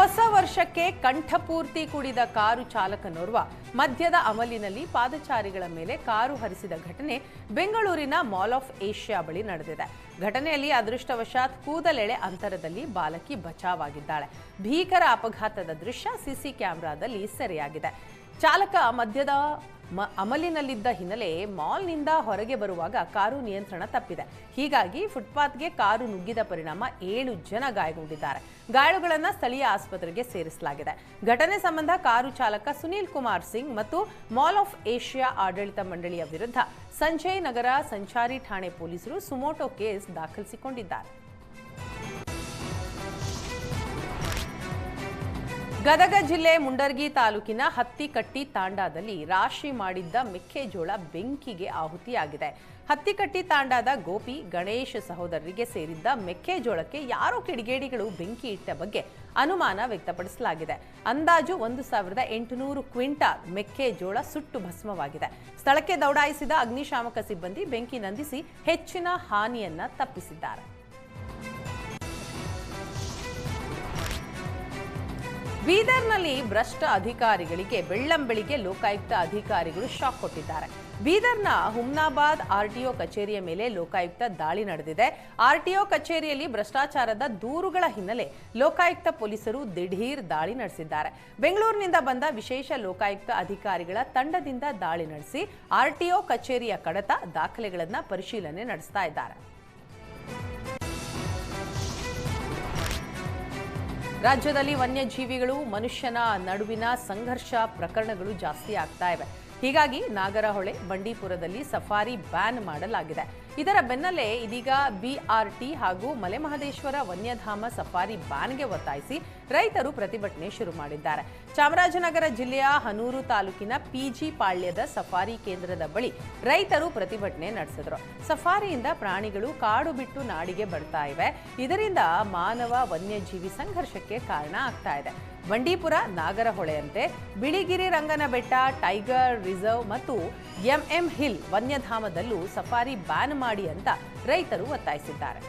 ಹೊಸ ವರ್ಷಕ್ಕೆ ಕಂಠಪೂರ್ತಿ ಕುಡಿದ ಕಾರು ಚಾಲಕನೋರ್ವ ಮದ್ಯದ ಅಮಲಿನಲ್ಲಿ ಪಾದಚಾರಿಗಳ ಮೇಲೆ ಕಾರು ಹರಿಸಿದ ಘಟನೆ ಬೆಂಗಳೂರಿನ ಮಾಲ್ ಆಫ್ ಏಷ್ಯಾ ಬಳಿ ನಡೆದಿದೆ. ಘಟನೆಯಲ್ಲಿ ಅದೃಷ್ಟವಶಾತ್ ಕೂದಲೆಳೆ ಅಂತರದಲ್ಲಿ ಬಾಲಕಿ ಬಚಾವಾಗಿದ್ದಾಳೆ. ಭೀಕರ ಅಪಘಾತದ ದೃಶ್ಯ ಸಿಸಿ ಕ್ಯಾಮೆರಾದಲ್ಲಿ ಸೆರೆಯಾಗಿದೆ. ಚಾಲಕ ಮದ್ಯದ ಅಮಲಿನಲ್ಲಿದ್ದ ಹಿನ್ನೆಲೆ ಮಾಲ್ನಿಂದ ಹೊರಗೆ ಬರುವಾಗ ಕಾರು ನಿಯಂತ್ರಣ ತಪ್ಪಿದೆ. ಹೀಗಾಗಿ ಫುಟ್ಪಾತ್ಗೆ ಕಾರು ನುಗ್ಗಿದ ಪರಿಣಾಮ 7 ಜನ ಗಾಯಗೊಂಡಿದ್ದಾರೆ. ಗಾಯಾಳುಗಳನ್ನು ಸ್ಥಳೀಯ ಆಸ್ಪತ್ರೆಗೆ ಸೇರಿಸಲಾಗಿದೆ. ಘಟನೆ ಸಂಬಂಧ ಕಾರು ಚಾಲಕ ಸುನೀಲ್ ಕುಮಾರ್ ಸಿಂಗ್ ಮತ್ತು ಮಾಲ್ ಆಫ್ ಏಷ್ಯಾ ಆಡಳಿತ ಮಂಡಳಿಯ ವಿರುದ್ಧ ಸಂಜಯ್ ನಗರ ಸಂಚಾರಿ ಠಾಣೆ ಪೊಲೀಸರು ಸುಮೋಟೋ ಕೇಸ್ ದಾಖಲಿಸಿಕೊಂಡಿದ್ದಾರೆ. ಗದಗ ಜಿಲ್ಲೆ ಮುಂಡರ್ಗಿ ತಾಲೂಕಿನ ಹತ್ತಿಕಟ್ಟಿ ತಾಂಡಾದಲ್ಲಿ ರಾಶಿ ಮಾಡಿದ್ದ ಮೆಕ್ಕೆಜೋಳ ಬೆಂಕಿಗೆ ಆಹುತಿಯಾಗಿದೆ. ಹತ್ತಿಕಟ್ಟಿ ತಾಂಡಾದ ಗೋಪಿ ಗಣೇಶ್ ಸಹೋದರರಿಗೆ ಸೇರಿದ್ದ ಮೆಕ್ಕೆಜೋಳಕ್ಕೆ ಯಾರೋ ಕಿಡಿಗೇಡಿಗಳು ಬೆಂಕಿ ಇಟ್ಟ ಬಗ್ಗೆ ಅನುಮಾನ ವ್ಯಕ್ತಪಡಿಸಲಾಗಿದೆ. ಅಂದಾಜು 1800 ಕ್ವಿಂಟಾಲ್ ಮೆಕ್ಕೆಜೋಳ ಸುಟ್ಟು ಭಸ್ಮವಾಗಿದೆ. ಸ್ಥಳಕ್ಕೆ ದೌಡಾಯಿಸಿದ ಅಗ್ನಿಶಾಮಕ ಸಿಬ್ಬಂದಿ ಬೆಂಕಿ ನಂದಿಸಿ ಹೆಚ್ಚಿನ ಹಾನಿಯನ್ನ ತಪ್ಪಿಸಿದ್ದಾರೆ. ಬೀದರ್ನಲ್ಲಿ ಭ್ರಷ್ಟ ಅಧಿಕಾರಿಗಳಿಗೆ ಬೆಳ್ಳಂಬೆಳಿಗ್ಗೆ ಲೋಕಾಯುಕ್ತ ಅಧಿಕಾರಿಗಳು ಶಾಕ್ ಕೊಟ್ಟಿದ್ದಾರೆ. ಬೀದರ್ನ ಹುಮ್ನಾಬಾದ್ ಆರ್ಟಿಒ ಕಚೇರಿಯ ಮೇಲೆ ಲೋಕಾಯುಕ್ತ ದಾಳಿ ನಡೆದಿದೆ. ಆರ್ಟಿಒ ಕಚೇರಿಯಲ್ಲಿ ಭ್ರಷ್ಟಾಚಾರದ ದೂರುಗಳ ಹಿನ್ನೆಲೆ ಲೋಕಾಯುಕ್ತ ಪೊಲೀಸರು ದಿಢೀರ್ ದಾಳಿ ನಡೆಸಿದ್ದಾರೆ. ಬೆಂಗಳೂರಿನಿಂದ ಬಂದ ವಿಶೇಷ ಲೋಕಾಯುಕ್ತ ಅಧಿಕಾರಿಗಳ ತಂಡದಿಂದ ದಾಳಿ ನಡೆಸಿ ಆರ್ಟಿಒ ಕಚೇರಿಯ ಕಡತ ದಾಖಲೆಗಳನ್ನು ಪರಿಶೀಲನೆ ನಡೆಸ್ತಾ ಇದ್ದಾರೆ. ರಾಜ್ಯದಲ್ಲಿ ವನ್ಯಜೀವಿಗಳು ಮನುಷ್ಯನ ನಡುವಿನ ಸಂಘರ್ಷ ಪ್ರಕರಣಗಳು ಜಾಸ್ತಿ ಆಗ್ತಾ ಇವೆ. ಹೀಗಾಗಿ ನಾಗರಹೊಳೆ ಬಂಡೀಪುರದಲ್ಲಿ ಸಫಾರಿ ಬ್ಯಾನ್ ಮಾಡಲಾಗಿದೆ. ಇದರ ಬೆನ್ನಲ್ಲೇ ಇದೀಗ ಬಿಆರ್ಟಿ ಹಾಗೂ ಮಲೆಮಹದೇಶ್ವರ ವನ್ಯಧಾಮ ಸಫಾರಿ ಬ್ಯಾನ್ಗೆ ಒತ್ತಾಯಿಸಿ ರೈತರು ಪ್ರತಿಭಟನೆ ಶುರು ಮಾಡಿದ್ದಾರೆ. ಚಾಮರಾಜನಗರ ಜಿಲ್ಲೆಯ ಹನೂರು ತಾಲೂಕಿನ ಪಿಜಿ ಪಾಳ್ಯದ ಸಫಾರಿ ಕೇಂದ್ರದ ಬಳಿ ರೈತರು ಪ್ರತಿಭಟನೆ ನಡೆಸಿದರು. ಸಫಾರಿಯಿಂದ ಪ್ರಾಣಿಗಳು ಕಾಡು ಬಿಟ್ಟು ನಾಡಿಗೆ ಬರ್ತಾ ಇವೆ. ಇದರಿಂದ ಮಾನವ ವನ್ಯಜೀವಿ ಸಂಘರ್ಷಕ್ಕೆ ಕಾರಣ ಆಗ್ತಾ ಇದೆ. ಬಂಡೀಪುರ, ನಾಗರಹೊಳೆಯಂತೆ ಬಿಳಿಗಿರಿ ರಂಗನ ಬೆಟ್ಟ, ಟೈಗರ್ ರಿಸರ್ವ್ ಮತ್ತು ಎಂಎಂ ಹಿಲ್ ವನ್ಯಧಾಮದಲ್ಲೂ ಸಫಾರಿ ಬ್ಯಾನ್ ಮಾಡಿ ಅಂತ ರೈತರು ಒತ್ತಾಯಿಸಿದ್ದಾರೆ.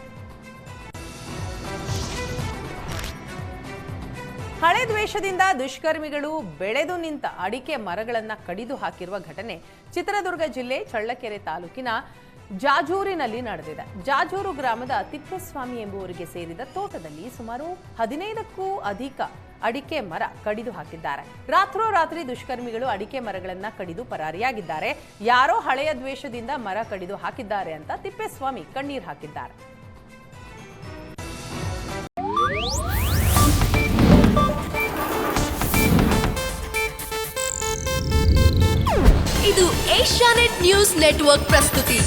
ಹಳೆ ದ್ವೇಷದಿಂದ ದುಷ್ಕರ್ಮಿಗಳು ಬೆಳೆದು ನಿಂತ ಅಡಿಕೆ ಮರಗಳನ್ನು ಕಡಿದು ಹಾಕಿರುವ ಘಟನೆ ಚಿತ್ರದುರ್ಗ ಜಿಲ್ಲೆ ಚಳ್ಳಕೆರೆ ತಾಲೂಕಿನ ಜಾಜೂರಿನಲ್ಲಿ ನಡೆದಿದೆ. ಜಾಜೂರು ಗ್ರಾಮದ ತಿಪ್ಪೇಸ್ವಾಮಿ ಎಂಬುವರಿಗೆ ಸೇರಿದ ತೋಟದಲ್ಲಿ ಸುಮಾರು 15ಕ್ಕೂ ಅಧಿಕ ಅಡಿಕೆ ಮರ ಕಡಿದು ಹಾಕಿದ್ದಾರೆ. ರಾತ್ರೋರಾತ್ರಿ ದುಷ್ಕರ್ಮಿಗಳು ಅಡಿಕೆ ಮರಗಳನ್ನ ಕಡಿದು ಪರಾರಿಯಾಗಿದ್ದಾರೆ. ಯಾರೋ ಹಳೆಯ ದ್ವೇಷದಿಂದ ಮರ ಕಡಿದು ಹಾಕಿದ್ದಾರೆ ಅಂತ ತಿಪ್ಪೇಸ್ವಾಮಿ ಕಣ್ಣೀರು ಹಾಕಿದ್ದಾರೆ. ಇದು ಏಷ್ಯಾನೆಟ್ ನ್ಯೂಸ್ ನೆಟ್ವರ್ಕ್ ಪ್ರಸ್ತುತಿ.